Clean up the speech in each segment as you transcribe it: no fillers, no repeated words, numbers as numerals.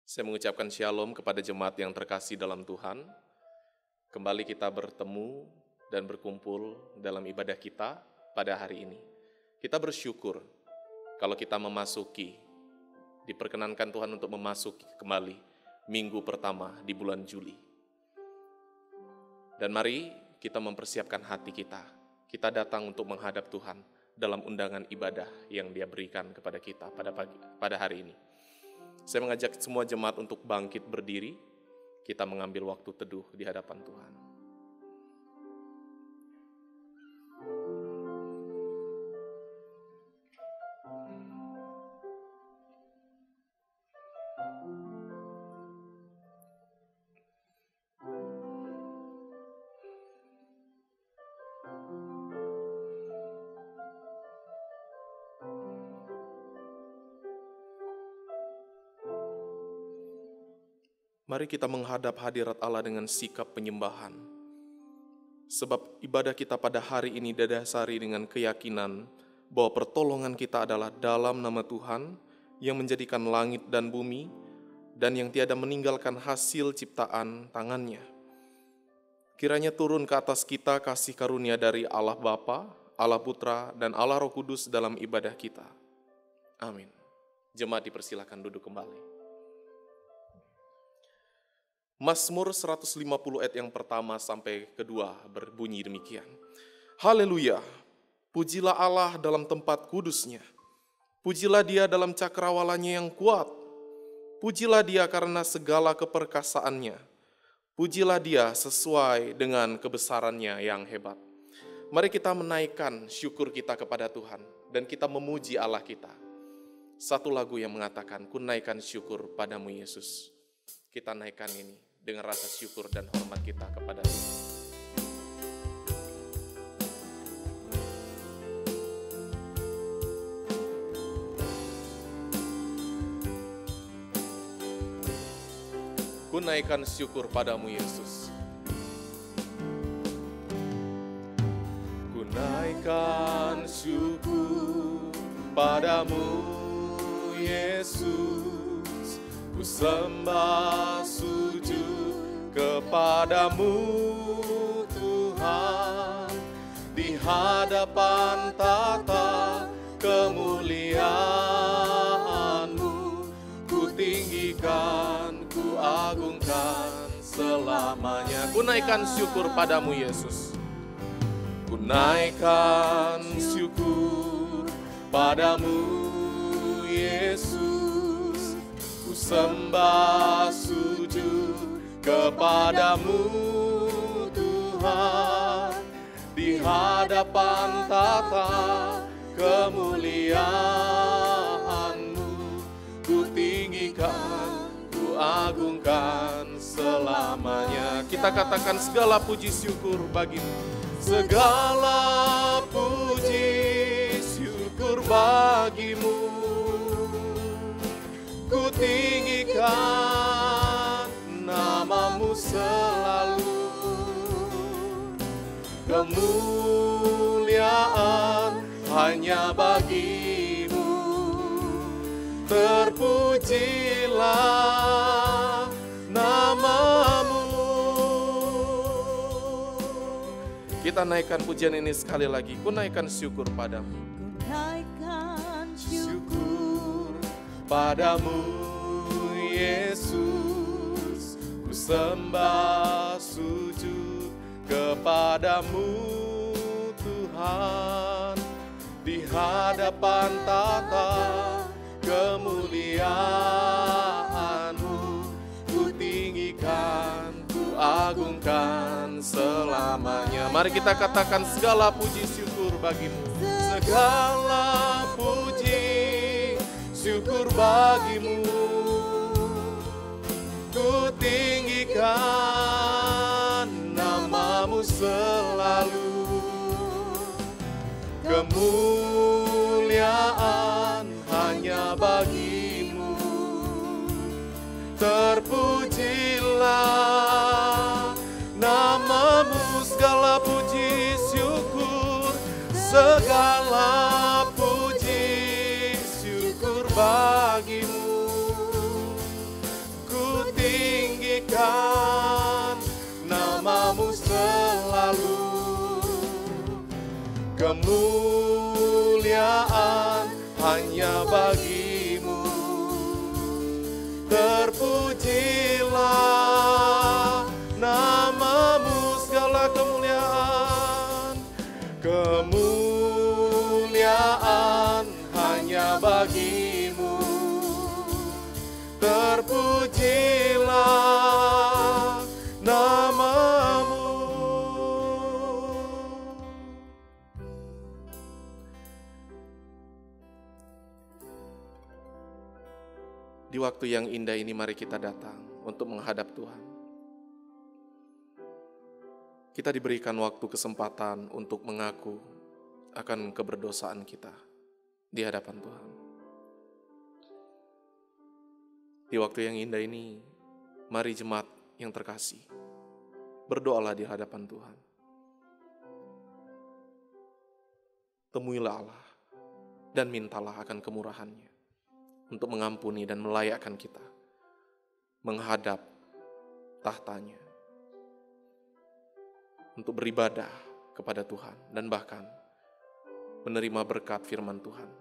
Saya mengucapkan shalom kepada jemaat yang terkasih dalam Tuhan. Kembali kita bertemu dan berkumpul dalam ibadah kita pada hari ini. Kita bersyukur kalau kita diperkenankan Tuhan untuk memasuki kembali minggu pertama di bulan Juli. Dan mari kita mempersiapkan hati kita. Kita datang untuk menghadap Tuhan dalam undangan ibadah yang Dia berikan kepada kita pada hari ini. Saya mengajak semua jemaat untuk bangkit berdiri, kita mengambil waktu teduh di hadapan Tuhan. Mari kita menghadap hadirat Allah dengan sikap penyembahan. Sebab ibadah kita pada hari ini didasari dengan keyakinan bahwa pertolongan kita adalah dalam nama Tuhan yang menjadikan langit dan bumi dan yang tiada meninggalkan hasil ciptaan tangannya. Kiranya turun ke atas kita kasih karunia dari Allah Bapa, Allah Putra, dan Allah Roh Kudus dalam ibadah kita. Amin. Jemaat dipersilakan duduk kembali. Mazmur 150 ayat yang pertama sampai kedua berbunyi demikian. Haleluya, pujilah Allah dalam tempat kudusnya. Pujilah Dia dalam cakrawalanya yang kuat. Pujilah Dia karena segala keperkasaannya. Pujilah Dia sesuai dengan kebesarannya yang hebat. Mari kita menaikkan syukur kita kepada Tuhan dan kita memuji Allah kita. Satu lagu yang mengatakan, ku naikkan syukur padamu Yesus. Kita naikkan ini dengan rasa syukur dan hormat kita kepada Tuhan. Ku naikkan syukur padamu Yesus. Ku naikkan syukur padamu Yesus. Ku sembah sujud kepadamu Tuhan, di hadapan tata kemuliaan-Mu, ku tinggikan, ku agungkan selamanya. Ku naikkan syukur padamu Yesus. Ku naikkan syukur padamu Yesus. Ku sembah sujud kepadamu Tuhan, di hadapan tata kemuliaan-Mu, ku tinggikan, ku agungkan selamanya. Kita katakan segala puji syukur bagimu. Segala puji syukur bagimu, ku tinggikan namamu selalu. Kemuliaan hanya bagimu. Terpujilah namamu. Kita naikkan pujian ini sekali lagi. Ku naikkan syukur padamu. Ku naikkan syukur padamu Yesus. Ku sembah sujud kepadamu Tuhan, di hadapan tata kemuliaan-Mu, ku tinggikan, ku agungkan selamanya. Mari kita katakan segala puji syukur bagimu. Segala puji syukur bagimu, ku tinggikan namamu selalu. Kemuliaan hanya bagimu. Terpujilah namamu. Segala puji syukur, segala puji syukur bagimu. memuliakan namamu selalu. Kemuliaan hanya bagimu. Terpujilah namamu, segala kemuliaan. Kemuliaan hanya bagimu. Terpujilah namamu. Di waktu yang indah ini mari kita datang untuk menghadap Tuhan. Kita diberikan waktu kesempatan untuk mengaku akan keberdosaan kita di hadapan Tuhan. Di waktu yang indah ini, mari jemaat yang terkasih, berdoalah di hadapan Tuhan. Temuilah Allah dan mintalah akan kemurahan-Nya untuk mengampuni dan melayakkan kita menghadap tahtanya, untuk beribadah kepada Tuhan dan bahkan menerima berkat firman Tuhan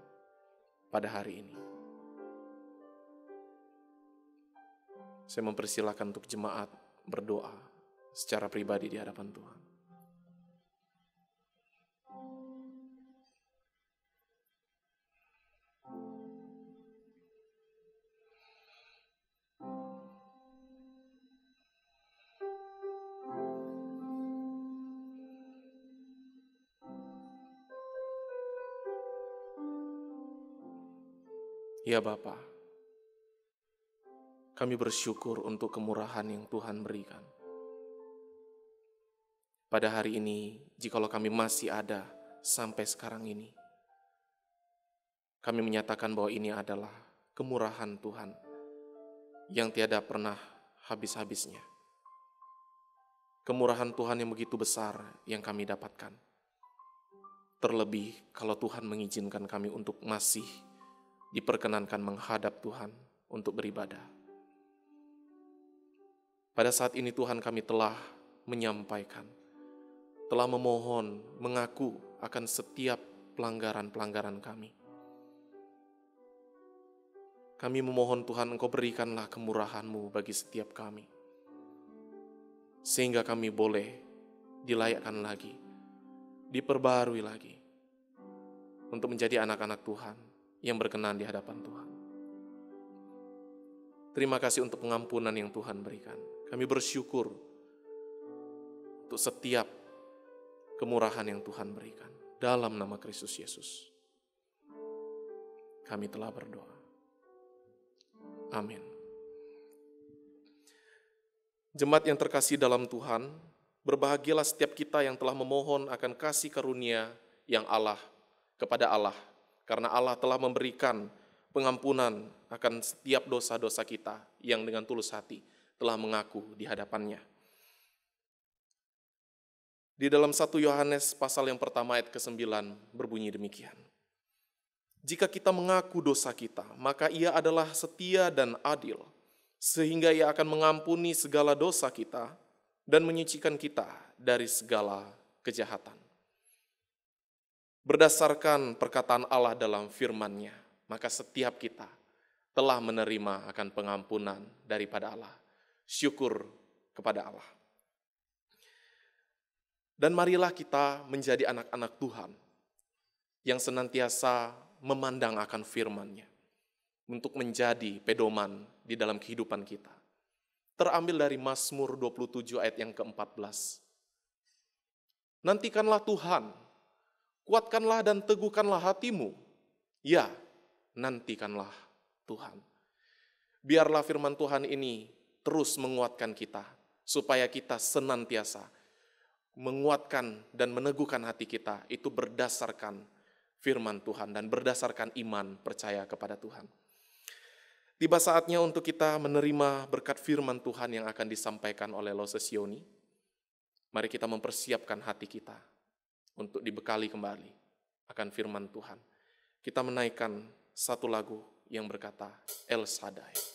pada hari ini. Saya mempersilahkan untuk jemaat berdoa secara pribadi di hadapan Tuhan. Ya Bapa, kami bersyukur untuk kemurahan yang Tuhan berikan. Pada hari ini, jikalau kami masih ada sampai sekarang ini, kami menyatakan bahwa ini adalah kemurahan Tuhan yang tiada pernah habis-habisnya. Kemurahan Tuhan yang begitu besar yang kami dapatkan. Terlebih kalau Tuhan mengizinkan kami untuk masih diperkenankan menghadap Tuhan untuk beribadah. Pada saat ini Tuhan kami telah menyampaikan, telah memohon, mengaku akan setiap pelanggaran-pelanggaran kami. Kami memohon Tuhan, Engkau berikanlah kemurahan-Mu bagi setiap kami, sehingga kami boleh dilayakkan lagi, diperbarui lagi, untuk menjadi anak-anak Tuhan yang berkenan di hadapan Tuhan. Terima kasih untuk pengampunan yang Tuhan berikan. Kami bersyukur untuk setiap kemurahan yang Tuhan berikan. Dalam nama Kristus Yesus, kami telah berdoa. Amin. Jemaat yang terkasih dalam Tuhan, berbahagialah setiap kita yang telah memohon akan kasih karunia yang Allah kepada Allah, karena Allah telah memberikan pengampunan akan setiap dosa-dosa kita yang dengan tulus hati telah mengaku di hadapannya. Di dalam 1 Yohanes pasal yang pertama ayat ke-9 berbunyi demikian. Jika kita mengaku dosa kita, maka Ia adalah setia dan adil, sehingga Ia akan mengampuni segala dosa kita dan menyucikan kita dari segala kejahatan. Berdasarkan perkataan Allah dalam firman-Nya, maka setiap kita telah menerima akan pengampunan daripada Allah. Syukur kepada Allah. Dan marilah kita menjadi anak-anak Tuhan yang senantiasa memandang akan firman-Nya untuk menjadi pedoman di dalam kehidupan kita. Terambil dari Mazmur 27 ayat yang ke-14. Nantikanlah Tuhan, kuatkanlah dan teguhkanlah hatimu. Ya, nantikanlah Tuhan. Biarlah firman Tuhan ini terus menguatkan kita, supaya kita senantiasa menguatkan dan meneguhkan hati kita, itu berdasarkan firman Tuhan dan berdasarkan iman percaya kepada Tuhan. Tiba saatnya untuk kita menerima berkat firman Tuhan yang akan disampaikan oleh Lo Sesioni. Mari kita mempersiapkan hati kita untuk dibekali kembali akan firman Tuhan. Kita menaikkan satu lagu yang berkata El Shaddai.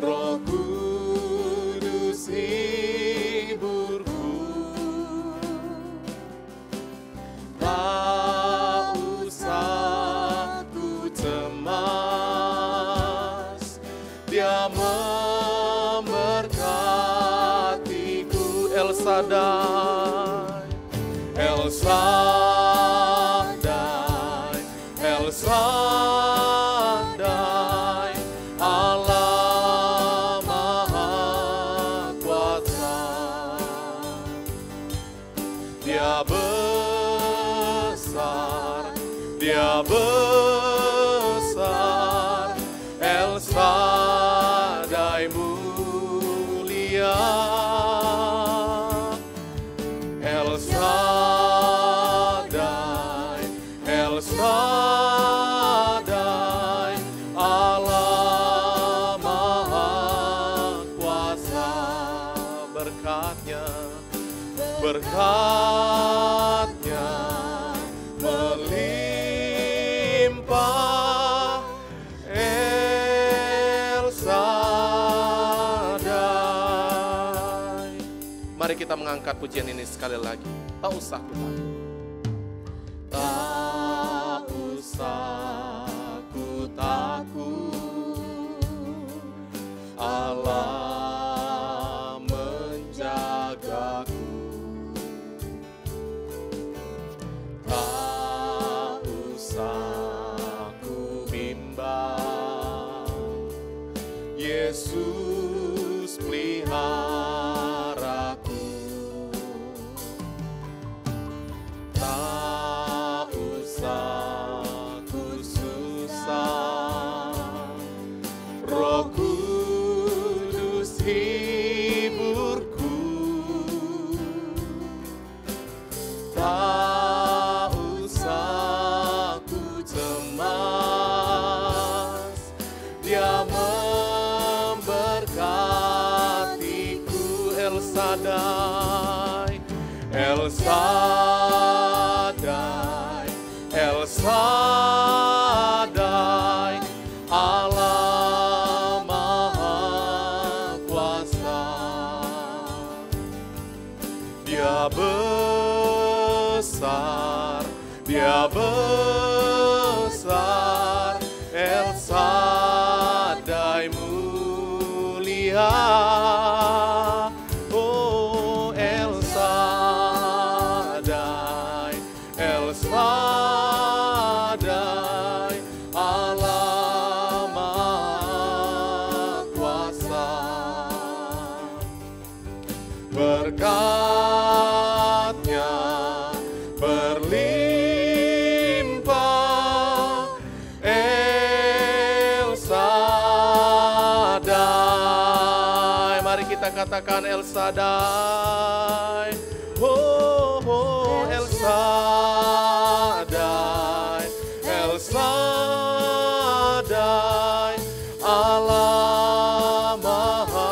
Roh Kudus hiburku, tak usah ku cemas, Dia memberkatiku. El Shaddai, El Shaddai, El Shaddai, Allah Maha Kuasa. Dia besar, Dia besar, El Shaddai mulia, El Shaddai, El Shaddai, Allah Maha Kuasa. Berkatnya, berkatnya melimpah, El Shaddai. Mari kita mengangkat pujian ini sekali lagi. Tak usah ku takut, tak usah ku takut, Allah menjagaku. Tak usah ku bimbang, Yesus peliharaku. Tak usah ku susah, Roh Kudus hiburku. Tak usah ku cemas, Dia memberkatiku. El Shaddai, El Shaddai, El Shaddai, Allah Maha Kuasa. Dia besar, Dia besar, El Shaddai mulia. Oh, El Shaddai, El Shaddai, Allah Maha Kuasa. Berkatnya berlimpah, El Shaddai. Mari kita katakan El Shaddai. Oh, oh, El Shaddai, El Shaddai, Allah Maha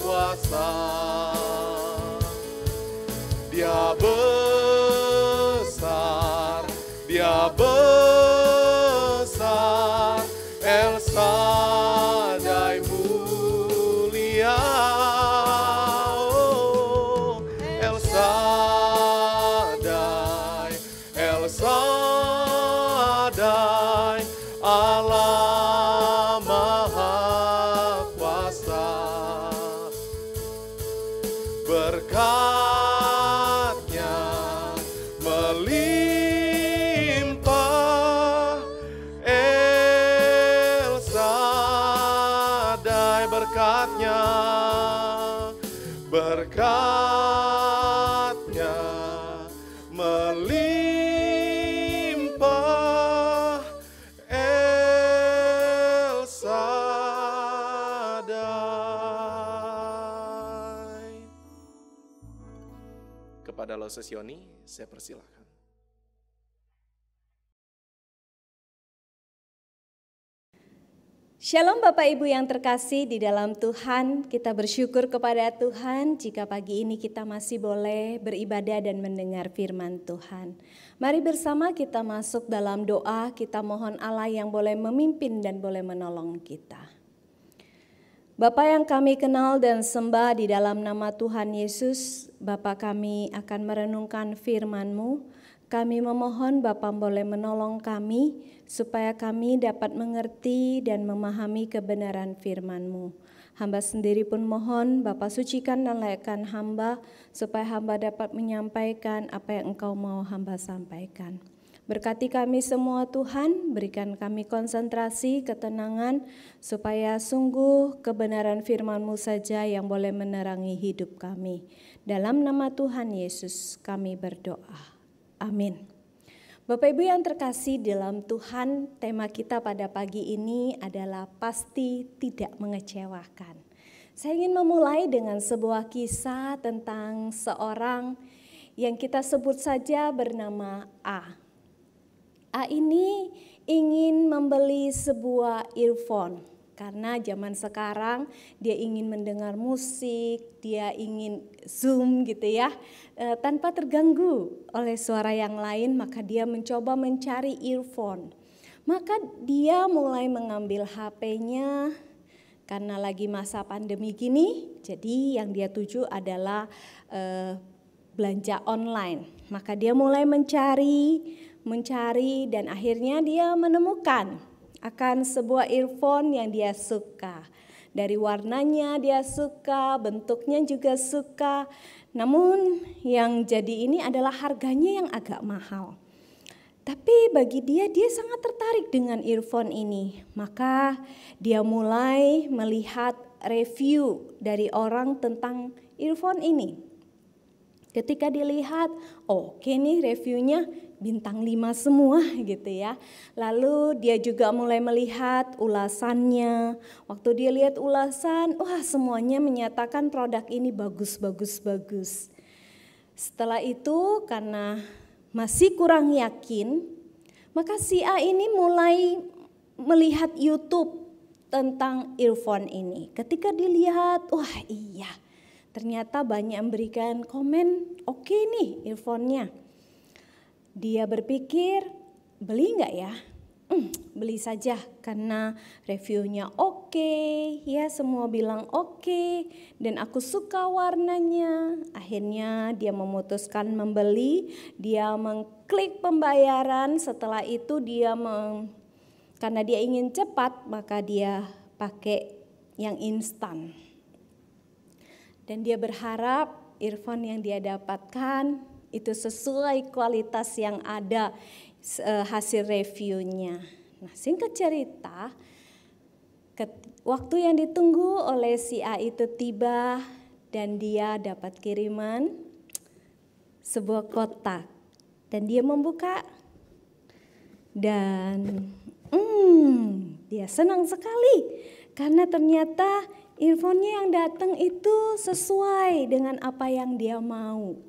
Kuasa. Dia besar, Dia besar, El Shaddai mulia. Oh, El Shaddai, El Shaddai, Allah Maha Kuasa. Berkatnya melimpah, El Shaddai. Berkatnya, berkatnya melimpah, El Shaddai. Kepada Lo Sesioni, saya persilakan. Shalom Bapak Ibu yang terkasih di dalam Tuhan, kita bersyukur kepada Tuhan jika pagi ini kita masih boleh beribadah dan mendengar firman Tuhan. Mari bersama kita masuk dalam doa, kita mohon Allah yang boleh memimpin dan boleh menolong kita. Bapa yang kami kenal dan sembah, di dalam nama Tuhan Yesus, Bapa kami akan merenungkan firman-Mu. Kami memohon Bapa boleh menolong kami, supaya kami dapat mengerti dan memahami kebenaran firman-Mu. Hamba sendiri pun mohon Bapa sucikan dan layakkan hamba, supaya hamba dapat menyampaikan apa yang Engkau mau hamba sampaikan. Berkati kami semua Tuhan, berikan kami konsentrasi, ketenangan, supaya sungguh kebenaran firman-Mu saja yang boleh menerangi hidup kami. Dalam nama Tuhan Yesus kami berdoa. Amin. Bapak Ibu yang terkasih dalam Tuhan, tema kita pada pagi ini adalah pasti tidak mengecewakan. Saya ingin memulai dengan sebuah kisah tentang seorang yang kita sebut saja bernama A. A ini ingin membeli sebuah earphone karena zaman sekarang dia ingin mendengar musik, dia ingin zoom gitu ya, tanpa terganggu oleh suara yang lain, maka dia mencoba mencari earphone. Maka dia mulai mengambil HP-nya karena lagi masa pandemi gini, jadi yang dia tuju adalah belanja online. Maka dia mulai mencari dan akhirnya dia menemukan akan sebuah earphone yang dia suka. Dari warnanya dia suka, bentuknya juga suka. Namun yang jadi ini adalah harganya yang agak mahal. Tapi bagi dia sangat tertarik dengan earphone ini. Maka dia mulai melihat review dari orang tentang earphone ini. Ketika dilihat, oke nih reviewnya bintang 5 semua gitu ya. Lalu dia juga mulai melihat ulasannya. Waktu dia lihat ulasan, wah semuanya menyatakan produk ini bagus. Setelah itu karena masih kurang yakin, maka si A ini mulai melihat YouTube tentang earphone ini. Ketika dilihat, wah iya, ternyata banyak yang memberikan komen, oke nih earphone-nya. Dia berpikir, beli nggak ya? Beli saja karena reviewnya oke, ya semua bilang oke, dan aku suka warnanya. Akhirnya dia memutuskan membeli, dia mengklik pembayaran. Setelah itu karena dia ingin cepat, maka dia pakai yang instan. Dan dia berharap earphone yang dia dapatkan itu sesuai kualitas yang ada hasil reviewnya. Nah, singkat cerita, waktu yang ditunggu oleh si A itu tiba dan dia dapat kiriman sebuah kotak. Dan dia membuka dan dia senang sekali karena ternyata earphone-nya yang datang itu sesuai dengan apa yang dia mau.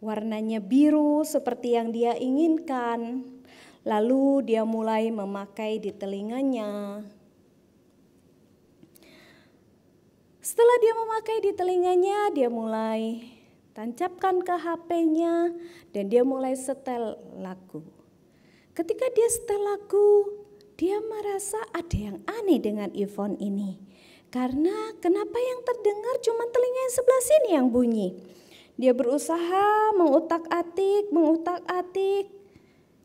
Warnanya biru seperti yang dia inginkan. Lalu dia mulai memakai di telinganya. Setelah dia memakai di telinganya, dia mulai tancapkan ke HP-nya dan dia mulai setel lagu. Ketika dia setel lagu, dia merasa ada yang aneh dengan earphone ini. Karena kenapa yang terdengar cuma telinga yang sebelah sini yang bunyi. Dia berusaha mengutak-atik,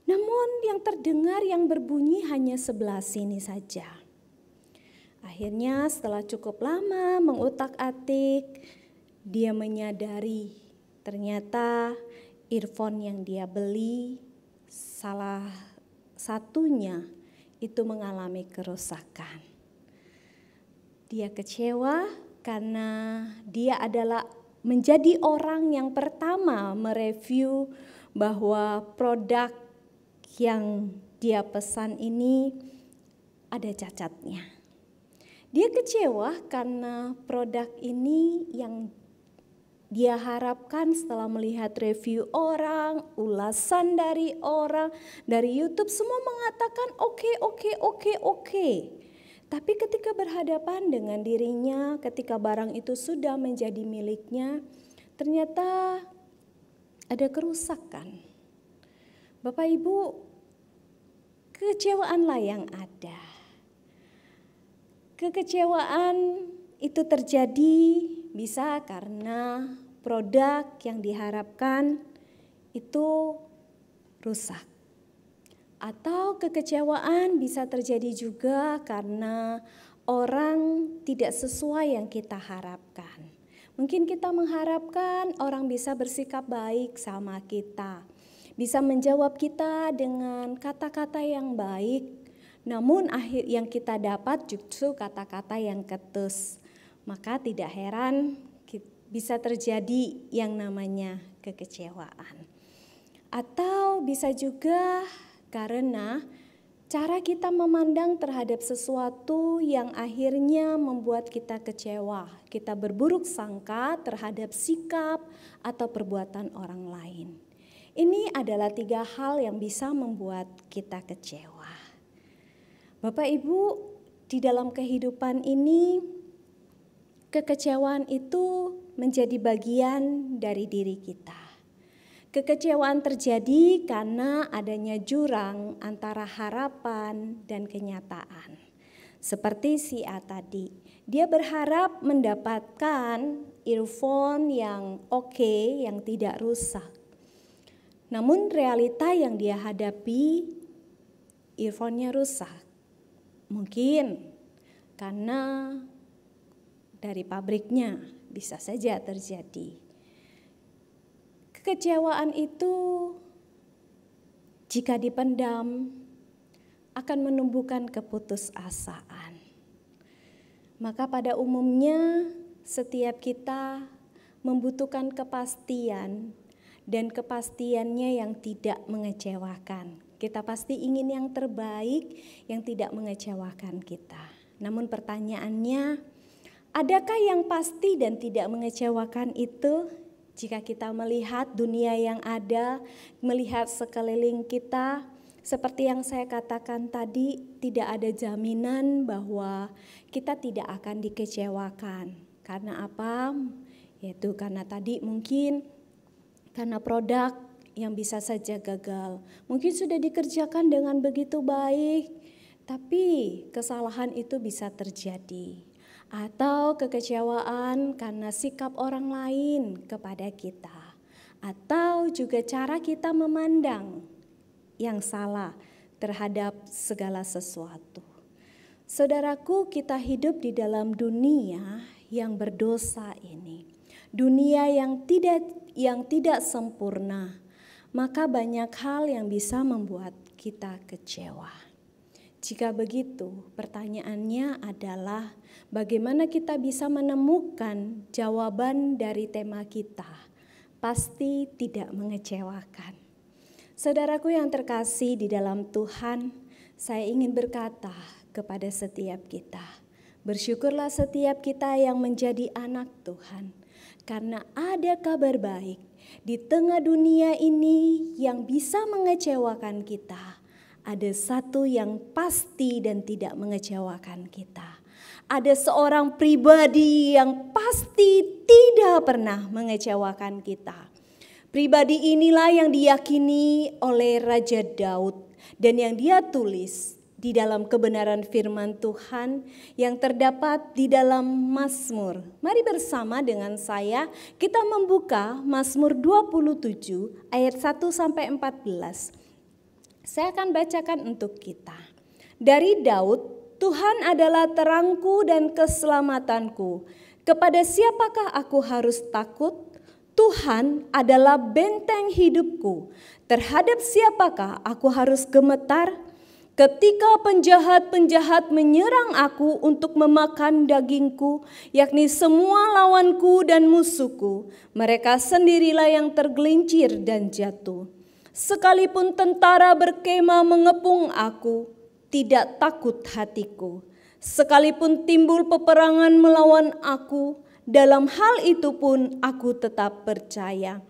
namun yang terdengar yang berbunyi hanya sebelah sini saja. Akhirnya setelah cukup lama mengutak-atik, dia menyadari ternyata earphone yang dia beli salah satunya itu mengalami kerusakan. Dia kecewa karena dia adalah menjadi orang yang pertama mereview bahwa produk yang dia pesan ini ada cacatnya. Dia kecewa karena produk ini yang dia harapkan setelah melihat review orang, ulasan dari orang, dari YouTube semua mengatakan oke. Tapi ketika berhadapan dengan dirinya, ketika barang itu sudah menjadi miliknya, ternyata ada kerusakan. Bapak Ibu, kekecewaanlah yang ada. Kekecewaan itu terjadi bisa karena produk yang diharapkan itu rusak. Atau kekecewaan bisa terjadi juga karena orang tidak sesuai yang kita harapkan. Mungkin kita mengharapkan orang bisa bersikap baik sama kita, bisa menjawab kita dengan kata-kata yang baik, namun akhir yang kita dapat justru kata-kata yang ketus. Maka tidak heran bisa terjadi yang namanya kekecewaan. Atau bisa juga karena cara kita memandang terhadap sesuatu yang akhirnya membuat kita kecewa. Kita berburuk sangka terhadap sikap atau perbuatan orang lain. Ini adalah 3 hal yang bisa membuat kita kecewa. Bapak Ibu, di dalam kehidupan ini, kekecewaan itu menjadi bagian dari diri kita. Kekecewaan terjadi karena adanya jurang antara harapan dan kenyataan. Seperti si A tadi, dia berharap mendapatkan earphone yang oke, yang tidak rusak. Namun realita yang dia hadapi, earphone-nya rusak. Mungkin karena dari pabriknya bisa saja terjadi. Kekecewaan itu jika dipendam akan menumbuhkan keputusasaan. Maka pada umumnya setiap kita membutuhkan kepastian dan kepastiannya yang tidak mengecewakan. Kita pasti ingin yang terbaik yang tidak mengecewakan kita. Namun pertanyaannya, adakah yang pasti dan tidak mengecewakan itu? Jika kita melihat dunia yang ada, melihat sekeliling kita, seperti yang saya katakan tadi, tidak ada jaminan bahwa kita tidak akan dikecewakan. Karena apa? Yaitu karena tadi mungkin karena produk yang bisa saja gagal. Mungkin sudah dikerjakan dengan begitu baik, tapi kesalahan itu bisa terjadi. Atau kekecewaan karena sikap orang lain kepada kita, atau juga cara kita memandang yang salah terhadap segala sesuatu. Saudaraku, kita hidup di dalam dunia yang berdosa ini, dunia yang tidak sempurna, maka banyak hal yang bisa membuat kita kecewa. Jika begitu, pertanyaannya adalah bagaimana kita bisa menemukan jawaban dari tema kita? Pasti tidak mengecewakan. Saudaraku yang terkasih di dalam Tuhan, saya ingin berkata kepada setiap kita, bersyukurlah setiap kita yang menjadi anak Tuhan, karena ada kabar baik di tengah dunia ini yang bisa mengecewakan kita. Ada satu yang pasti dan tidak mengecewakan kita. Ada seorang pribadi yang pasti tidak pernah mengecewakan kita. Pribadi inilah yang diyakini oleh Raja Daud dan yang dia tulis di dalam kebenaran firman Tuhan yang terdapat di dalam Mazmur. Mari bersama dengan saya kita membuka Mazmur 27 ayat 1 sampai 14. Saya akan bacakan untuk kita. Dari Daud, Tuhan adalah terangku dan keselamatanku. Kepada siapakah aku harus takut? Tuhan adalah benteng hidupku. Terhadap siapakah aku harus gemetar? Ketika penjahat-penjahat menyerang aku untuk memakan dagingku, yakni semua lawanku dan musuhku, mereka sendirilah yang tergelincir dan jatuh. Sekalipun tentara berkemah mengepung aku, tidak takut hatiku. Sekalipun timbul peperangan melawan aku, dalam hal itu pun aku tetap percaya.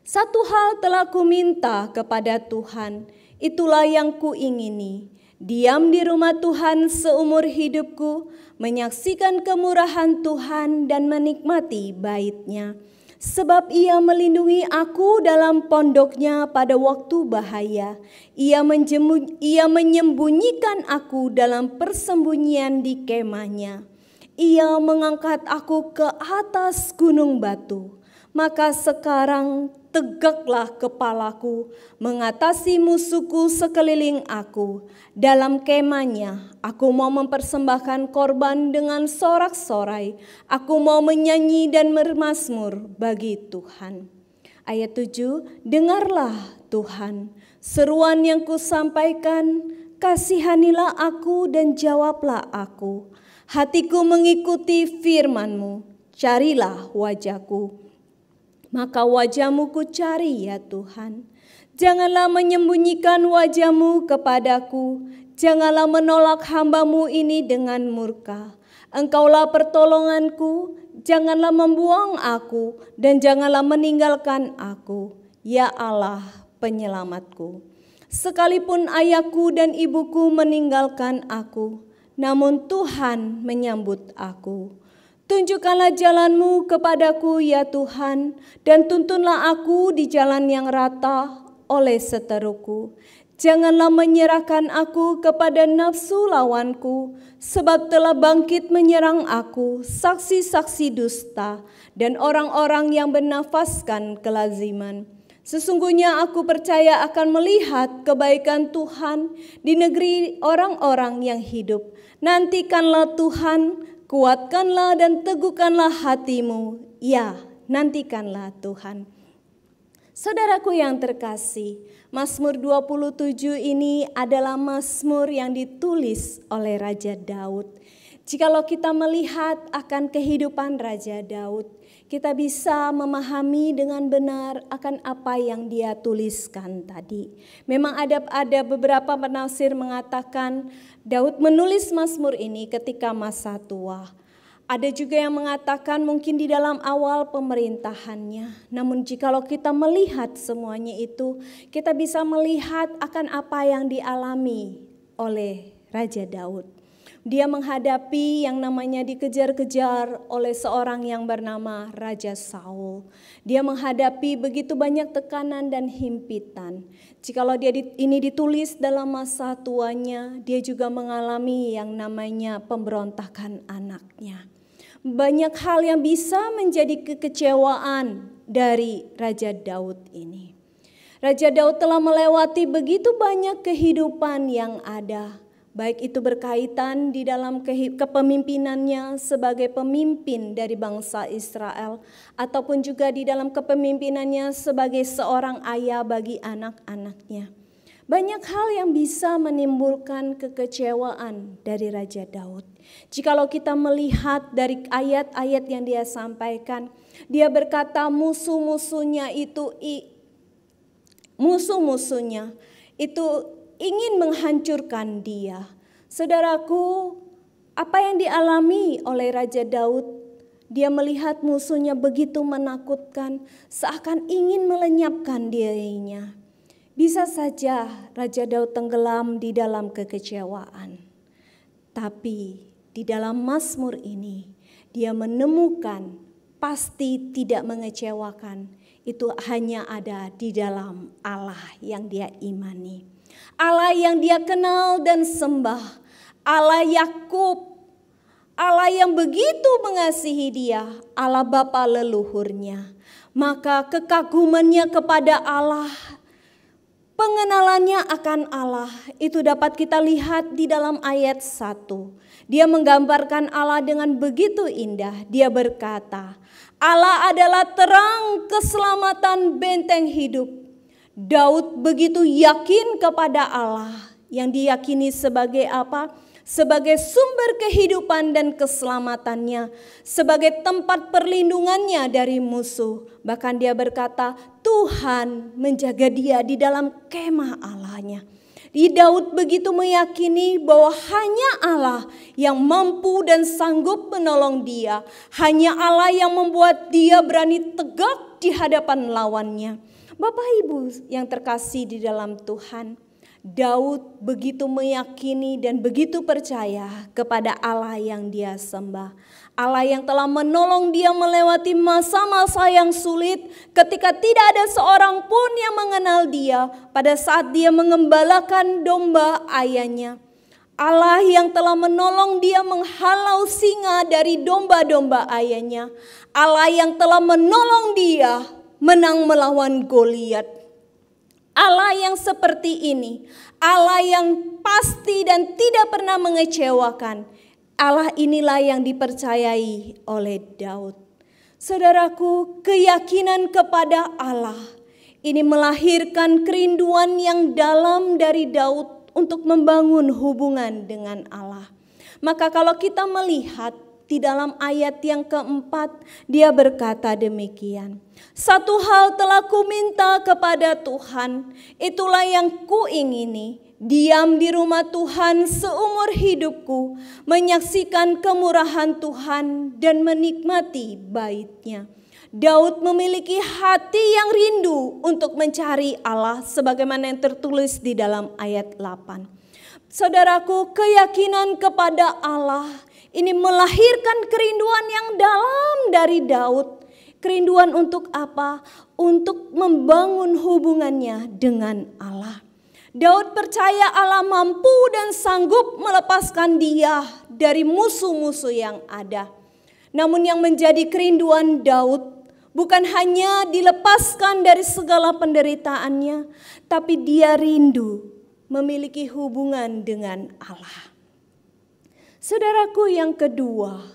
Satu hal telah kuminta kepada Tuhan, itulah yang kuingini. Diam di rumah Tuhan seumur hidupku, menyaksikan kemurahan Tuhan dan menikmati bait-Nya. Sebab Ia melindungi aku dalam pondoknya pada waktu bahaya. Ia menyembunyikan aku dalam persembunyian di kemahnya. Ia mengangkat aku ke atas gunung batu. Maka sekarang tegaklah kepalaku mengatasi musuhku sekeliling aku. Dalam kemahnya aku mau mempersembahkan korban dengan sorak-sorai. Aku mau menyanyi dan bermazmur bagi Tuhan. Ayat 7, dengarlah Tuhan seruan yang kusampaikan, kasihanilah aku dan jawablah aku. Hatiku mengikuti firman-Mu, carilah wajahku. Maka wajah-Mu ku cari ya Tuhan. Janganlah menyembunyikan wajah-Mu kepadaku. Janganlah menolak hamba-Mu ini dengan murka. Engkaulah pertolonganku. Janganlah membuang aku dan janganlah meninggalkan aku. Ya Allah penyelamatku. Sekalipun ayahku dan ibuku meninggalkan aku, namun Tuhan menyambut aku. Tunjukkanlah jalan-Mu kepadaku ya Tuhan, dan tuntunlah aku di jalan yang rata oleh seteruku. Janganlah menyerahkan aku kepada nafsu lawanku, sebab telah bangkit menyerang aku saksi-saksi dusta dan orang-orang yang bernafaskan kelaziman. Sesungguhnya aku percaya akan melihat kebaikan Tuhan di negeri orang-orang yang hidup. Nantikanlah Tuhan, kuatkanlah dan teguhkanlah hatimu. Ya, nantikanlah Tuhan. Saudaraku yang terkasih, Mazmur 27 ini adalah mazmur yang ditulis oleh Raja Daud. Jikalau kita melihat akan kehidupan Raja Daud, kita bisa memahami dengan benar akan apa yang dia tuliskan tadi. Memang ada beberapa penafsir mengatakan Daud menulis mazmur ini ketika masa tua. Ada juga yang mengatakan mungkin di dalam awal pemerintahannya. Namun jikalau kita melihat semuanya itu, kita bisa melihat akan apa yang dialami oleh Raja Daud. Dia menghadapi yang namanya dikejar-kejar oleh seorang yang bernama Raja Saul. Dia menghadapi begitu banyak tekanan dan himpitan. Jikalau ini ditulis dalam masa tuanya, dia juga mengalami yang namanya pemberontakan anaknya. Banyak hal yang bisa menjadi kekecewaan dari Raja Daud ini. Raja Daud telah melewati begitu banyak kehidupan yang ada, baik itu berkaitan di dalam kepemimpinannya sebagai pemimpin dari bangsa Israel, ataupun juga di dalam kepemimpinannya sebagai seorang ayah bagi anak-anaknya. Banyak hal yang bisa menimbulkan kekecewaan dari Raja Daud. Jikalau kita melihat dari ayat-ayat yang dia sampaikan, dia berkata musuh-musuhnya itu ingin menghancurkan dia. Saudaraku, apa yang dialami oleh Raja Daud, dia melihat musuhnya begitu menakutkan, seakan ingin melenyapkan dirinya. Bisa saja Raja Daud tenggelam di dalam kekecewaan. Tapi di dalam Mazmur ini dia menemukan pasti tidak mengecewakan. Itu hanya ada di dalam Allah yang dia imani. Allah yang dia kenal dan sembah. Allah Yakub. Allah yang begitu mengasihi dia. Allah bapa leluhurnya. Maka kekagumannya kepada Allah, pengenalannya akan Allah itu dapat kita lihat di dalam ayat 1. Dia menggambarkan Allah dengan begitu indah. Dia berkata, Allah adalah terang keselamatan benteng hidup. Daud begitu yakin kepada Allah yang diyakini sebagai apa? Sebagai sumber kehidupan dan keselamatannya, sebagai tempat perlindungannya dari musuh. Bahkan dia berkata, Tuhan menjaga dia di dalam kemah Allahnya. Daud begitu meyakini bahwa hanya Allah yang mampu dan sanggup menolong dia. Hanya Allah yang membuat dia berani tegak di hadapan lawannya. Bapak Ibu yang terkasih di dalam Tuhan, Daud begitu meyakini dan begitu percaya kepada Allah yang dia sembah. Allah yang telah menolong dia melewati masa-masa yang sulit ketika tidak ada seorang pun yang mengenal dia pada saat dia mengembalakan domba ayahnya. Allah yang telah menolong dia menghalau singa dari domba-domba ayahnya. Allah yang telah menolong dia menang melawan Goliat. Allah yang seperti ini, Allah yang pasti dan tidak pernah mengecewakan. Allah inilah yang dipercayai oleh Daud. Saudaraku, keyakinan kepada Allah ini melahirkan kerinduan yang dalam dari Daud untuk membangun hubungan dengan Allah. Maka kalau kita melihat di dalam ayat yang keempat, dia berkata demikian. Satu hal telah kuminta kepada Tuhan, itulah yang kuingini, diam di rumah Tuhan seumur hidupku, menyaksikan kemurahan Tuhan dan menikmati bait-Nya. Daud memiliki hati yang rindu untuk mencari Allah sebagaimana yang tertulis di dalam ayat 8. Saudaraku, keyakinan kepada Allah ini melahirkan kerinduan yang dalam dari Daud. Kerinduan untuk apa? Untuk membangun hubungannya dengan Allah. Daud percaya Allah mampu dan sanggup melepaskan dia dari musuh-musuh yang ada. Namun yang menjadi kerinduan Daud bukan hanya dilepaskan dari segala penderitaannya, tapi dia rindu memiliki hubungan dengan Allah. Saudaraku, yang kedua,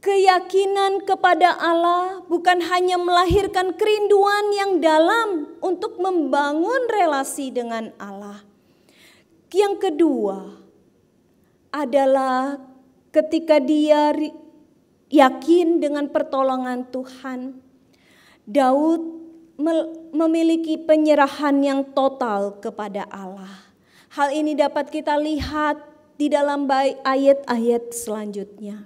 keyakinan kepada Allah bukan hanya melahirkan kerinduan yang dalam untuk membangun relasi dengan Allah. Yang kedua adalah ketika dia yakin dengan pertolongan Tuhan, Daud memiliki penyerahan yang total kepada Allah. Hal ini dapat kita lihat di dalam ayat-ayat selanjutnya.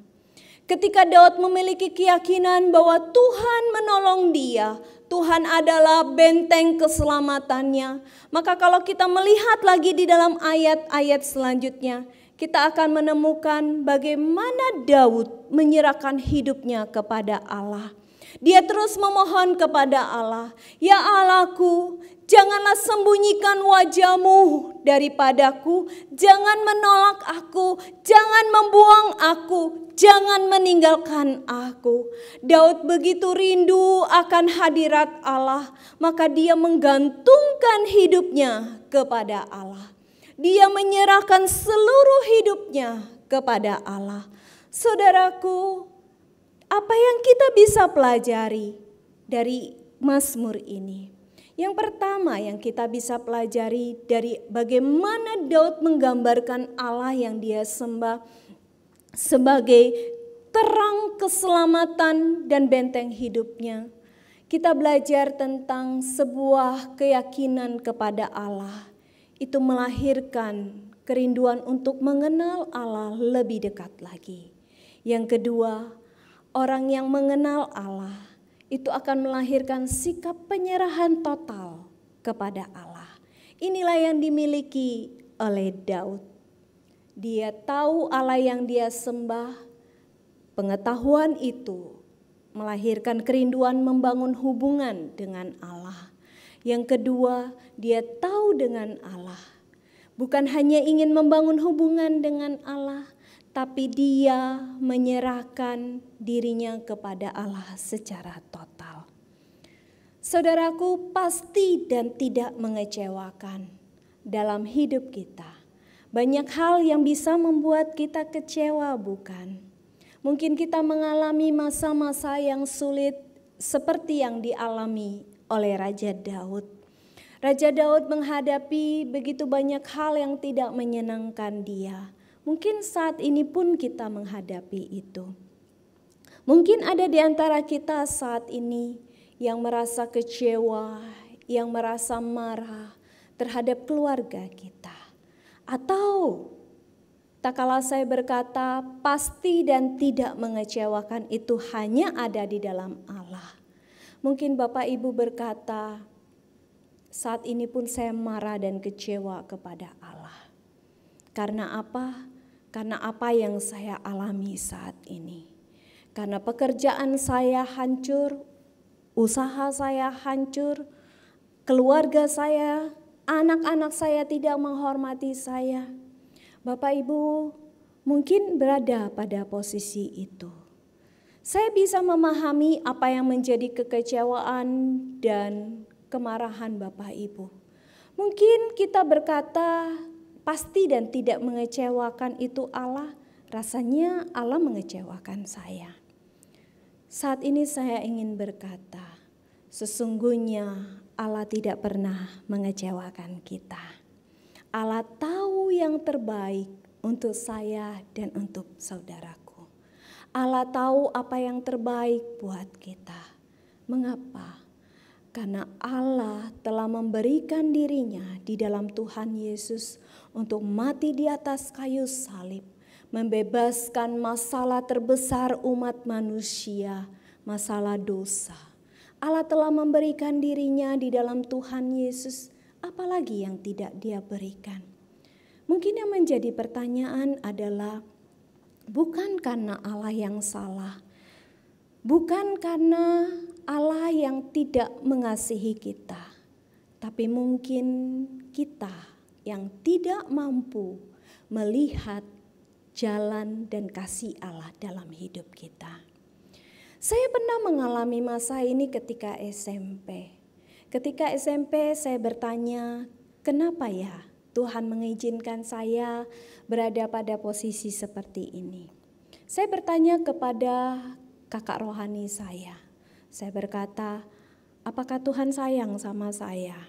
Ketika Daud memiliki keyakinan bahwa Tuhan menolong dia, Tuhan adalah benteng keselamatannya, maka kalau kita melihat lagi di dalam ayat-ayat selanjutnya, kita akan menemukan bagaimana Daud menyerahkan hidupnya kepada Allah. Dia terus memohon kepada Allah, "Ya Allahku, janganlah sembunyikan wajah-Mu daripadaku, jangan menolak aku, jangan membuang aku, jangan meninggalkan aku." Daud begitu rindu akan hadirat Allah, maka dia menggantungkan hidupnya kepada Allah. Dia menyerahkan seluruh hidupnya kepada Allah. Saudaraku, apa yang kita bisa pelajari dari Mazmur ini? Yang pertama yang kita bisa pelajari dari bagaimana Daud menggambarkan Allah yang dia sembah sebagai terang keselamatan dan benteng hidupnya. Kita belajar tentang sebuah keyakinan kepada Allah. Itu melahirkan kerinduan untuk mengenal Allah lebih dekat lagi. Yang kedua, orang yang mengenal Allah itu akan melahirkan sikap penyerahan total kepada Allah. Inilah yang dimiliki oleh Daud. Dia tahu Allah yang dia sembah. Pengetahuan itu melahirkan kerinduan membangun hubungan dengan Allah. Yang kedua, dia tahu dengan Allah. Bukan hanya ingin membangun hubungan dengan Allah, tapi dia menyerahkan dirinya kepada Allah secara total. Saudaraku, pasti dan tidak mengecewakan dalam hidup kita. Banyak hal yang bisa membuat kita kecewa, bukan? Mungkin kita mengalami masa-masa yang sulit seperti yang dialami oleh Raja Daud. Raja Daud menghadapi begitu banyak hal yang tidak menyenangkan dia. Mungkin saat ini pun kita menghadapi itu. Mungkin ada di antara kita saat ini yang merasa kecewa, yang merasa marah terhadap keluarga kita. Atau tak kalah saya berkata pasti dan tidak mengecewakan itu hanya ada di dalam Allah. Mungkin Bapak Ibu berkata, saat ini pun saya marah dan kecewa kepada Allah. Karena apa? Karena apa yang saya alami saat ini. Karena pekerjaan saya hancur, usaha saya hancur, keluarga saya, anak-anak saya tidak menghormati saya. Bapak Ibu mungkin berada pada posisi itu. Saya bisa memahami apa yang menjadi kekecewaan dan kemarahan Bapak Ibu. Mungkin kita berkata pasti dan tidak mengecewakan itu Allah, rasanya Allah mengecewakan saya. Saat ini saya ingin berkata, sesungguhnya Allah tidak pernah mengecewakan kita. Allah tahu yang terbaik untuk saya dan untuk saudaraku. Allah tahu apa yang terbaik buat kita. Mengapa? Karena Allah telah memberikan dirinya di dalam Tuhan Yesus untuk mati di atas kayu salib, membebaskan masalah terbesar umat manusia, masalah dosa. Allah telah memberikan dirinya di dalam Tuhan Yesus, apalagi yang tidak Dia berikan. Mungkin yang menjadi pertanyaan adalah, bukan karena Allah yang salah, bukan karena Allah yang tidak mengasihi kita, tapi mungkin kita yang tidak mampu melihat jalan dan kasih Allah dalam hidup kita. Saya pernah mengalami masa ini ketika SMP. Ketika SMP saya bertanya, kenapa ya Tuhan mengizinkan saya berada pada posisi seperti ini? Saya bertanya kepada kakak rohani saya. Saya berkata, apakah Tuhan sayang sama saya?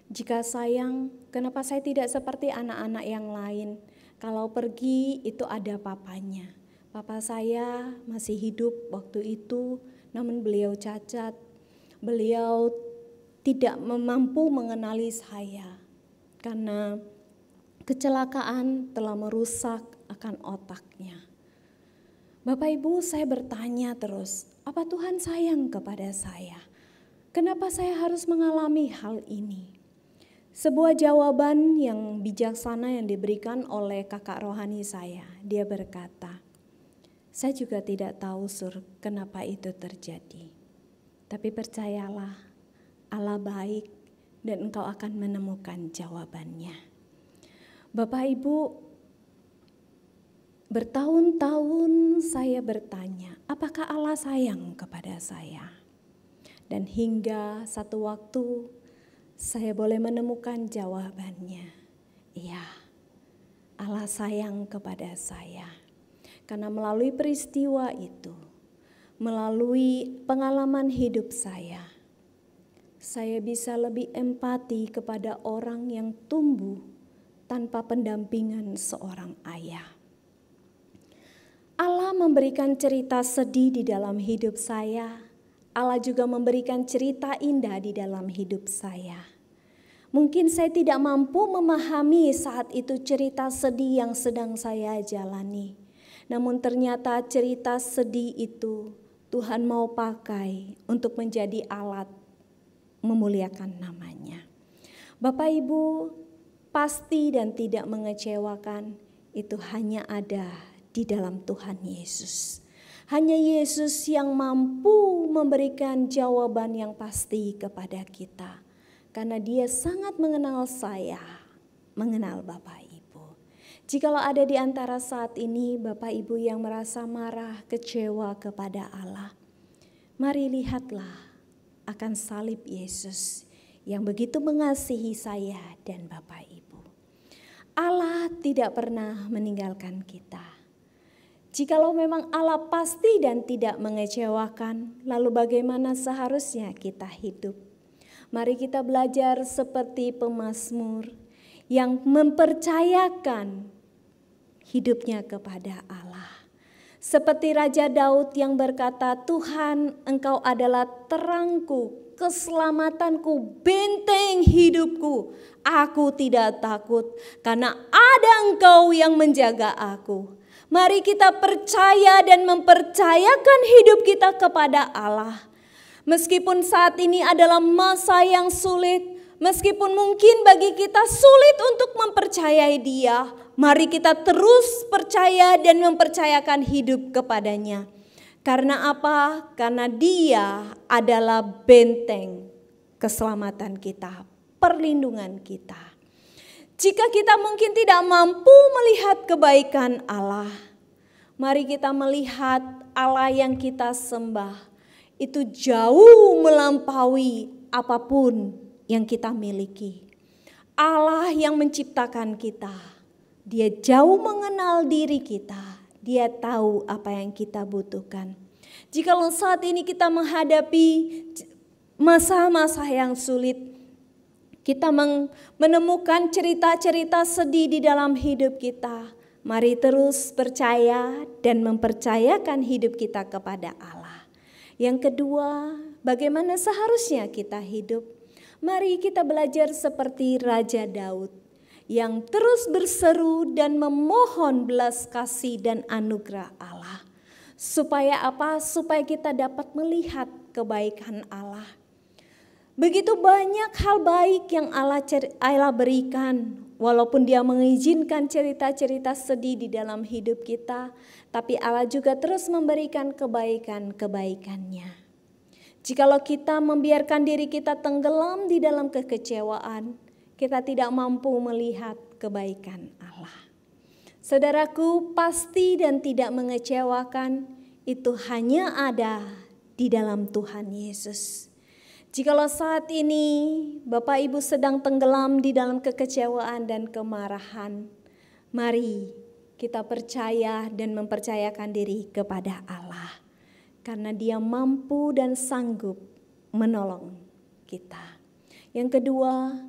Jika sayang, kenapa saya tidak seperti anak-anak yang lain? Kalau pergi itu ada papanya. Papa saya masih hidup waktu itu, namun beliau cacat. Beliau tidak mampu mengenali saya karena kecelakaan telah merusak akan otaknya. Bapak Ibu, saya bertanya terus, apa Tuhan sayang kepada saya? Kenapa saya harus mengalami hal ini? Sebuah jawaban yang bijaksana yang diberikan oleh kakak rohani saya. Dia berkata, saya juga tidak tahu Sur kenapa itu terjadi. Tapi percayalah, Allah baik dan engkau akan menemukan jawabannya. Bapak Ibu, bertahun-tahun saya bertanya, apakah Allah sayang kepada saya? Dan hingga satu waktu saya boleh menemukan jawabannya. Iya, Allah sayang kepada saya. Karena melalui peristiwa itu, melalui pengalaman hidup saya bisa lebih empati kepada orang yang tumbuh tanpa pendampingan seorang ayah. Allah memberikan cerita sedih di dalam hidup saya. Allah juga memberikan cerita indah di dalam hidup saya. Mungkin saya tidak mampu memahami saat itu cerita sedih yang sedang saya jalani. Namun ternyata cerita sedih itu Tuhan mau pakai untuk menjadi alat memuliakan namanya. Bapak Ibu, pasti dan tidak mengecewakan itu hanya ada di dalam Tuhan Yesus. Hanya Yesus yang mampu memberikan jawaban yang pasti kepada kita. Karena Dia sangat mengenal saya, mengenal Bapak Ibu. Jikalau ada di antara saat ini Bapak Ibu yang merasa marah, kecewa kepada Allah, mari lihatlah akan salib Yesus yang begitu mengasihi saya dan Bapak Ibu. Allah tidak pernah meninggalkan kita. Jikalau memang Allah pasti dan tidak mengecewakan, lalu bagaimana seharusnya kita hidup? Mari kita belajar seperti pemazmur yang mempercayakan hidupnya kepada Allah. Seperti Raja Daud yang berkata, Tuhan Engkau adalah terangku, keselamatanku, benteng hidupku. Aku tidak takut karena ada Engkau yang menjaga aku. Mari kita percaya dan mempercayakan hidup kita kepada Allah. Meskipun saat ini adalah masa yang sulit, meskipun mungkin bagi kita sulit untuk mempercayai Dia, mari kita terus percaya dan mempercayakan hidup kepadanya. Karena apa? Karena Dia adalah benteng keselamatan kita, perlindungan kita. Jika kita mungkin tidak mampu melihat kebaikan Allah, mari kita melihat Allah yang kita sembah itu jauh melampaui apapun yang kita miliki. Allah yang menciptakan kita, Dia jauh mengenal diri kita, Dia tahu apa yang kita butuhkan. Jikalau saat ini kita menghadapi masa-masa yang sulit, kita menemukan cerita-cerita sedih di dalam hidup kita, mari terus percaya dan mempercayakan hidup kita kepada Allah. Yang kedua, bagaimana seharusnya kita hidup? Mari kita belajar seperti Raja Daud yang terus berseru dan memohon belas kasih dan anugerah Allah. Supaya apa? Supaya kita dapat melihat kebaikan Allah. Begitu banyak hal baik yang Allah berikan, walaupun Dia mengizinkan cerita-cerita sedih di dalam hidup kita, tapi Allah juga terus memberikan kebaikan-kebaikannya. Jikalau kita membiarkan diri kita tenggelam di dalam kekecewaan, kita tidak mampu melihat kebaikan Allah. Saudaraku, pasti dan tidak mengecewakan itu hanya ada di dalam Tuhan Yesus. Jikalau saat ini Bapak Ibu sedang tenggelam di dalam kekecewaan dan kemarahan, mari kita percaya dan mempercayakan diri kepada Allah. Karena Dia mampu dan sanggup menolong kita. Yang kedua,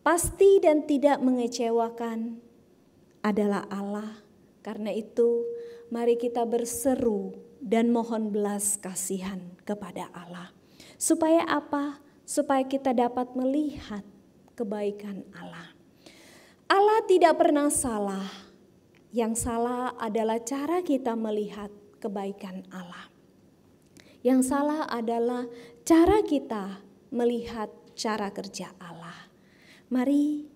pasti dan tidak mengecewakan adalah Allah. Karena itu mari kita berseru dan mohon belas kasihan kepada Allah. Supaya apa? Supaya kita dapat melihat kebaikan Allah. Allah tidak pernah salah. Yang salah adalah cara kita melihat kebaikan Allah. Yang salah adalah cara kita melihat cara kerja Allah. Mari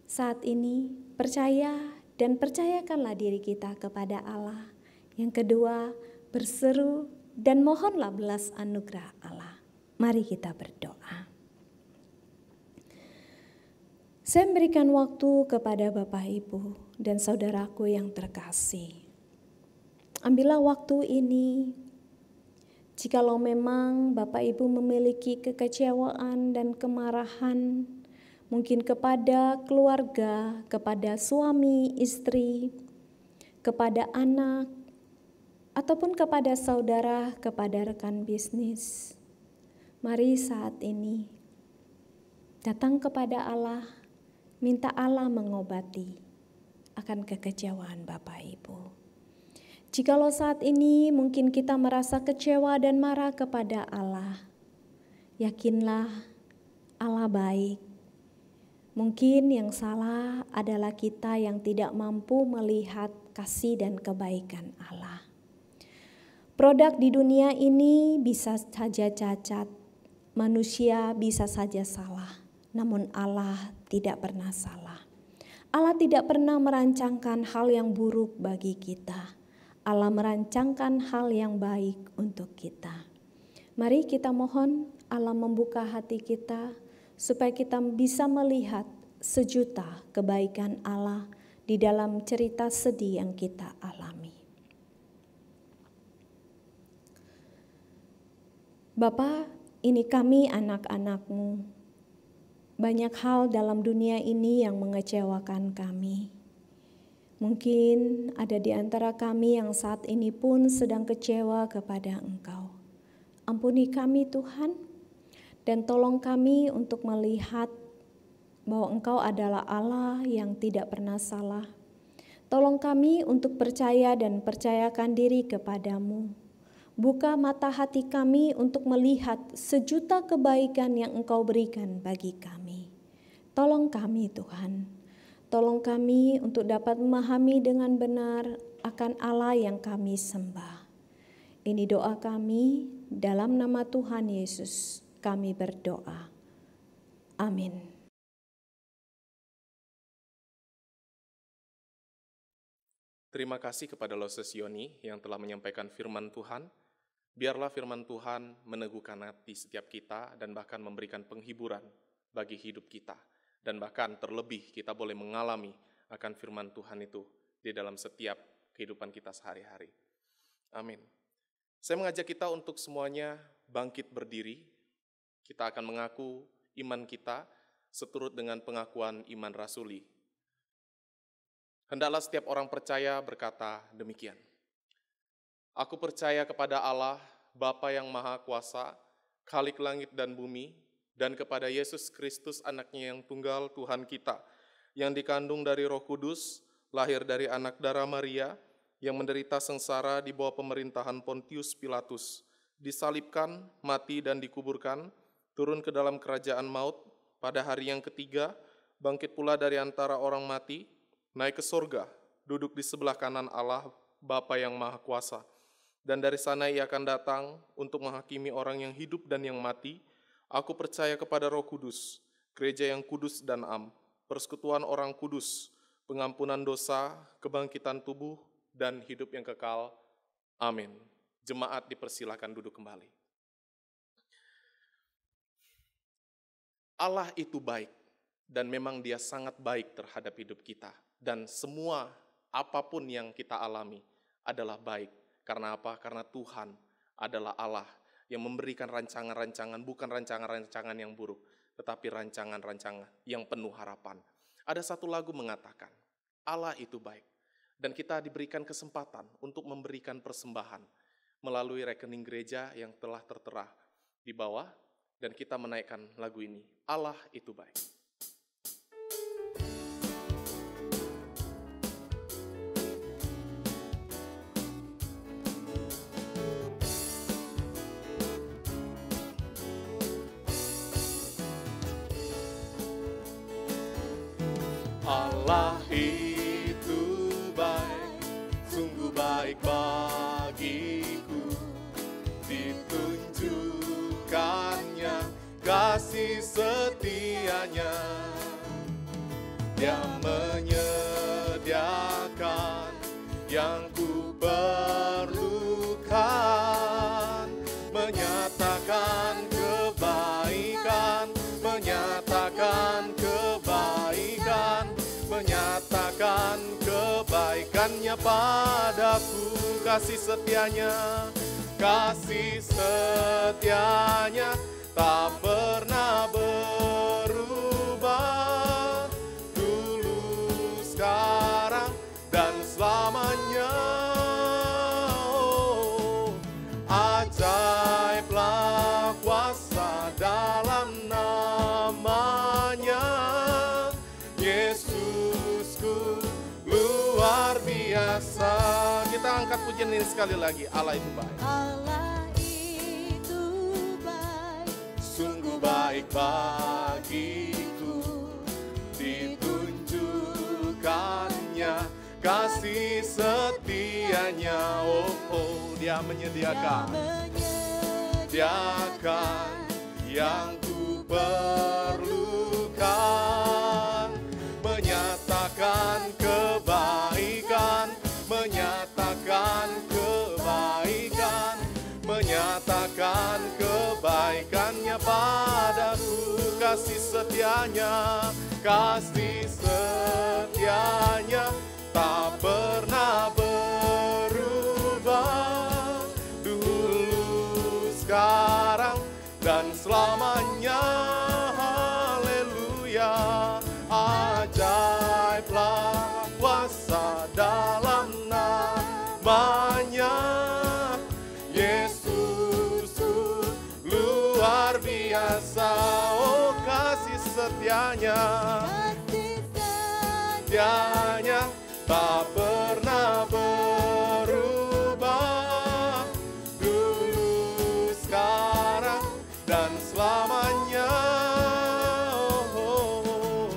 saat ini percaya dan percayakanlah diri kita kepada Allah. Yang kedua, berseru dan mohonlah belas anugerah Allah. Mari kita berdoa. Saya memberikan waktu kepada Bapak Ibu dan saudaraku yang terkasih. Ambillah waktu ini. Jikalau memang Bapak Ibu memiliki kekecewaan dan kemarahan, mungkin kepada keluarga, kepada suami, istri, kepada anak, ataupun kepada saudara, kepada rekan bisnis. Mari saat ini datang kepada Allah, minta Allah mengobati akan kekecewaan Bapak Ibu. Jikalau saat ini mungkin kita merasa kecewa dan marah kepada Allah, yakinlah Allah baik. Mungkin yang salah adalah kita yang tidak mampu melihat kasih dan kebaikan Allah. Produk di dunia ini bisa saja cacat, manusia bisa saja salah, namun Allah tidak pernah salah. Allah tidak pernah merancangkan hal yang buruk bagi kita. Allah merancangkan hal yang baik untuk kita. Mari kita mohon Allah membuka hati kita supaya kita bisa melihat sejuta kebaikan Allah di dalam cerita sedih yang kita alami. Bapa, ini kami anak-anak-Mu. Banyak hal dalam dunia ini yang mengecewakan kami. Mungkin ada di antara kami yang saat ini pun sedang kecewa kepada Engkau. Ampuni kami Tuhan, dan tolong kami untuk melihat bahwa Engkau adalah Allah yang tidak pernah salah. Tolong kami untuk percaya dan percayakan diri kepadamu. Buka mata hati kami untuk melihat sejuta kebaikan yang Engkau berikan bagi kami. Tolong kami Tuhan, tolong kami untuk dapat memahami dengan benar akan Allah yang kami sembah. Ini doa kami dalam nama Tuhan Yesus kami berdoa. Amin. Terima kasih kepada Loses Yoni yang telah menyampaikan firman Tuhan. Biarlah firman Tuhan meneguhkan hati setiap kita dan bahkan memberikan penghiburan bagi hidup kita. Dan bahkan terlebih kita boleh mengalami akan firman Tuhan itu di dalam setiap kehidupan kita sehari-hari. Amin. Saya mengajak kita untuk semuanya bangkit berdiri. Kita akan mengaku iman kita seturut dengan pengakuan iman rasuli. Hendaklah setiap orang percaya berkata demikian. Aku percaya kepada Allah, Bapa yang Maha Kuasa, Khalik langit dan bumi, dan kepada Yesus Kristus anaknya yang tunggal Tuhan kita, yang dikandung dari Roh Kudus, lahir dari anak darah Maria, yang menderita sengsara di bawah pemerintahan Pontius Pilatus, disalibkan, mati dan dikuburkan, turun ke dalam kerajaan maut, pada hari yang ketiga, bangkit pula dari antara orang mati, naik ke sorga, duduk di sebelah kanan Allah, Bapa yang Maha Kuasa. Dan dari sana ia akan datang untuk menghakimi orang yang hidup dan yang mati. Aku percaya kepada Roh Kudus, gereja yang kudus dan am, persekutuan orang kudus, pengampunan dosa, kebangkitan tubuh, dan hidup yang kekal. Amin. Jemaat dipersilakan duduk kembali. Allah itu baik, dan memang Dia sangat baik terhadap hidup kita. Dan semua apapun yang kita alami adalah baik. Karena apa? Karena Tuhan adalah Allah yang memberikan rancangan-rancangan, bukan rancangan-rancangan yang buruk, tetapi rancangan-rancangan yang penuh harapan. Ada satu lagu mengatakan, Allah itu baik. Dan kita diberikan kesempatan untuk memberikan persembahan melalui rekening gereja yang telah tertera di bawah, dan kita menaikkan lagu ini, Allah itu baik. Allah itu baik, sungguh baik bagiku, ditunjukkannya kasih setianya. Dia menyediakan yang ku perlukan, menyatakan kebaikan, menyatakan kebaikan, menyatakan kebaikannya padaku, kasih setianya tak pernah berubah, dulu, sekarang, dan selamanya. Oh, ajaiblah kuasa dalam namanya, Yesusku luar biasa. Kita angkat pujian ini sekali lagi, Allah itu baik. Allah itu baik, Sungguh baik bagiku, ditunjukkannya kasih setianya. Oh, Dia menyediakan yang ku perlukan, menyatakan kebaikan, menyatakan kebaikan, menyatakan kebaikannya padaku, kasih setianya tak pernah berubah, dulu, sekarang, dan selamanya. Haleluya. Ajaiblah kuasa dalam namanya, Yesusku luar biasa. Oh, kasih setianya tak pernah berubah, dulu, sekarang, dan selamanya. Oh,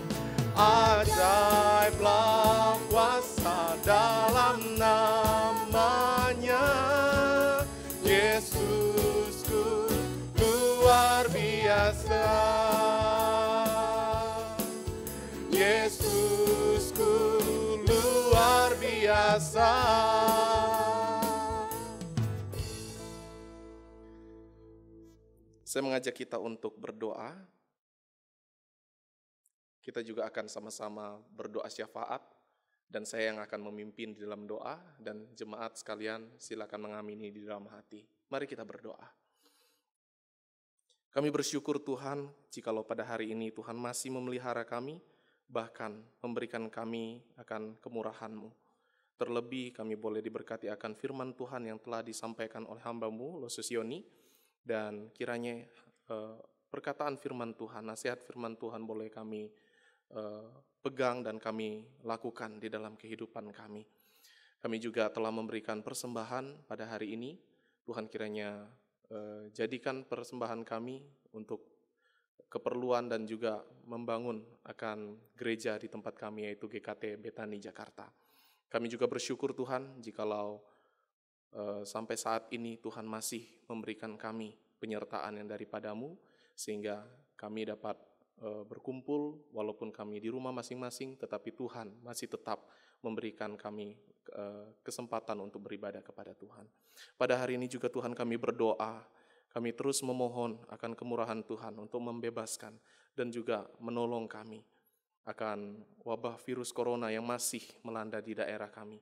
ajaiblah kuasa dalam namanya, Yesusku luar biasa. Yesusku luar biasa. Saya mengajak kita untuk berdoa. kita juga akan sama-sama berdoa syafaat, dan saya yang akan memimpin di dalam doa, dan jemaat sekalian silakan mengamini di dalam hati. Mari kita berdoa. Kami bersyukur Tuhan, jikalau pada hari ini Tuhan masih memelihara kami, bahkan memberikan kami akan kemurahan-Mu. Terlebih kami boleh diberkati akan firman Tuhan yang telah disampaikan oleh hamba-Mu, Losus Yoni, dan kiranya perkataan firman Tuhan, nasihat firman Tuhan boleh kami pegang dan kami lakukan di dalam kehidupan kami. Kami juga telah memberikan persembahan pada hari ini. Tuhan kiranya jadikan persembahan kami untuk keperluan dan juga membangun akan gereja di tempat kami, yaitu GKT Betani Jakarta. Kami juga bersyukur Tuhan jikalau sampai saat ini Tuhan masih memberikan kami penyertaan yang daripada-Mu, sehingga kami dapat berkumpul walaupun kami di rumah masing-masing, tetapi Tuhan masih tetap memberikan kami kesempatan untuk beribadah kepada Tuhan. Pada hari ini juga Tuhan kami berdoa, kami terus memohon akan kemurahan Tuhan untuk membebaskan dan juga menolong kami akan wabah virus corona yang masih melanda di daerah kami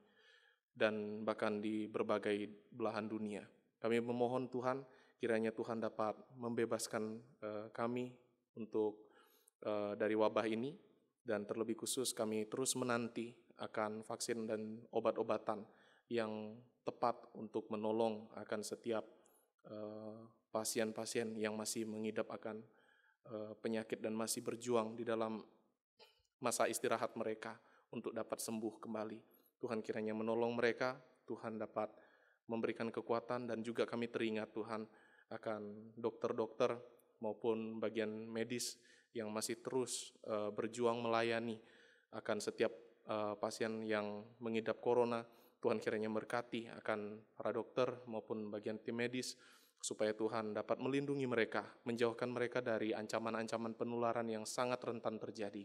dan bahkan di berbagai belahan dunia. Kami memohon Tuhan, kiranya Tuhan dapat membebaskan kami untuk dari wabah ini, dan terlebih khusus kami terus menanti akan vaksin dan obat-obatan yang tepat untuk menolong akan setiap pasien-pasien yang masih mengidap akan penyakit dan masih berjuang di dalam masa istirahat mereka untuk dapat sembuh kembali. Tuhan kiranya menolong mereka, Tuhan dapat memberikan kekuatan, dan juga kami teringat Tuhan akan dokter-dokter maupun bagian medis yang masih terus berjuang melayani akan setiap pasien yang mengidap corona. Tuhan kiranya berkati akan para dokter maupun bagian tim medis, supaya Tuhan dapat melindungi mereka, menjauhkan mereka dari ancaman-ancaman penularan yang sangat rentan terjadi.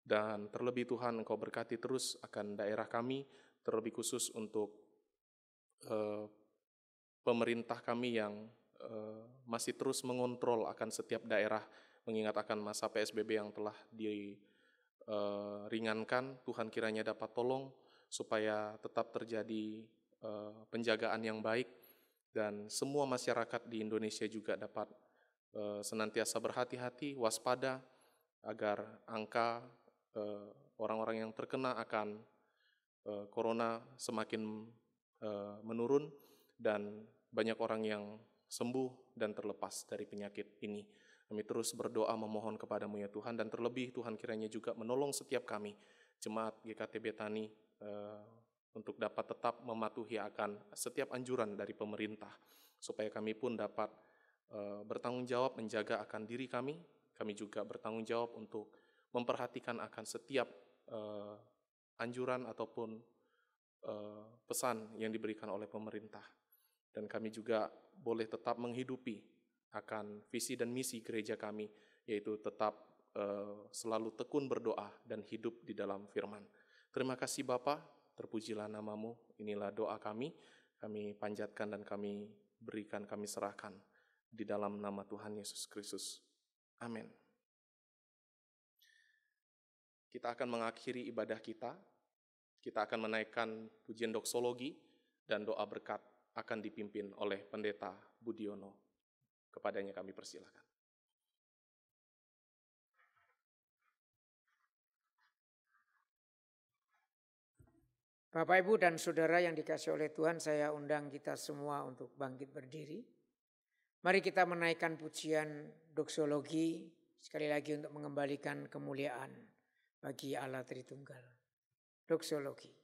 Dan terlebih Tuhan, Engkau berkati terus akan daerah kami, terlebih khusus untuk pemerintah kami yang masih terus mengontrol akan setiap daerah, mengingat akan masa PSBB yang telah diringankan. Tuhan kiranya dapat tolong supaya tetap terjadi penjagaan yang baik, dan semua masyarakat di Indonesia juga dapat senantiasa berhati-hati, waspada, agar angka orang-orang yang terkena akan corona semakin menurun, dan banyak orang yang sembuh dan terlepas dari penyakit ini. Kami terus berdoa memohon kepada-Mu ya Tuhan, dan terlebih Tuhan kiranya juga menolong setiap kami, jemaat GKT Betani, untuk dapat tetap mematuhi akan setiap anjuran dari pemerintah, supaya kami pun dapat bertanggung jawab menjaga akan diri kami. Kami juga bertanggung jawab untuk memperhatikan akan setiap anjuran ataupun pesan yang diberikan oleh pemerintah. Dan kami juga boleh tetap menghidupi akan visi dan misi gereja kami, yaitu tetap selalu tekun berdoa dan hidup di dalam firman. Terima kasih Bapa, terpujilah nama-Mu. Inilah doa kami panjatkan dan kami berikan, kami serahkan di dalam nama Tuhan Yesus Kristus. Amin. Kita akan mengakhiri ibadah kita. Kita akan menaikkan pujian doksologi, dan doa berkat akan dipimpin oleh Pendeta Budiono. Kepadanya kami persilakan. Bapak, Ibu, dan Saudara yang dikasihi oleh Tuhan, saya undang kita semua untuk bangkit berdiri. Mari kita menaikkan pujian doksologi sekali lagi untuk mengembalikan kemuliaan bagi Allah Tritunggal. Doksologi.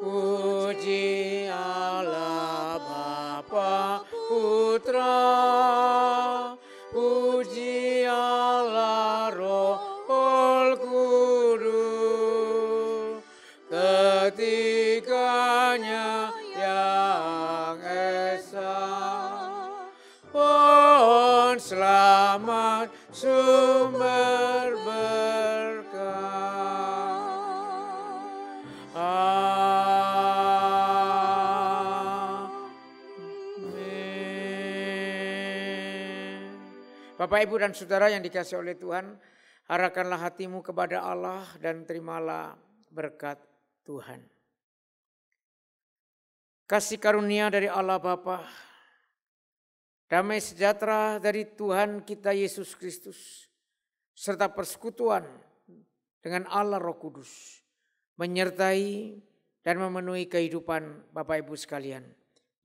Puji Allah Bapa Putra, puji Allah Roh Kudus, ketiganya yang esa. Pohon selamat sumber berkah. Bapak, Ibu, dan Saudara yang dikasihi oleh Tuhan, arahkanlah hatimu kepada Allah dan terimalah berkat Tuhan. Kasih karunia dari Allah Bapa, damai sejahtera dari Tuhan kita Yesus Kristus, serta persekutuan dengan Allah Roh Kudus, menyertai dan memenuhi kehidupan Bapak Ibu sekalian.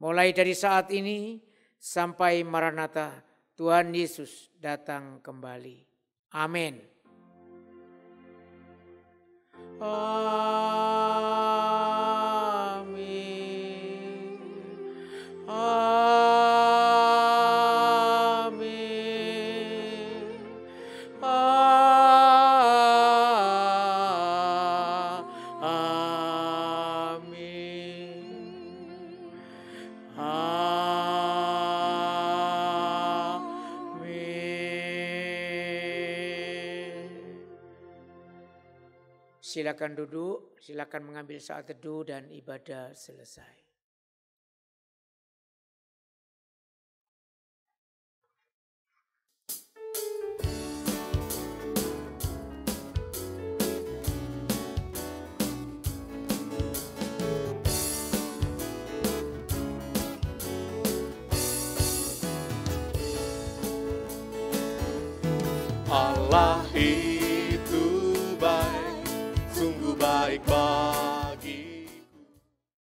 Mulai dari saat ini sampai Maranatha, Tuhan Yesus datang kembali. Amin. Amin. Amin. Silakan duduk, silakan mengambil saat teduh dan ibadah selesai. Allah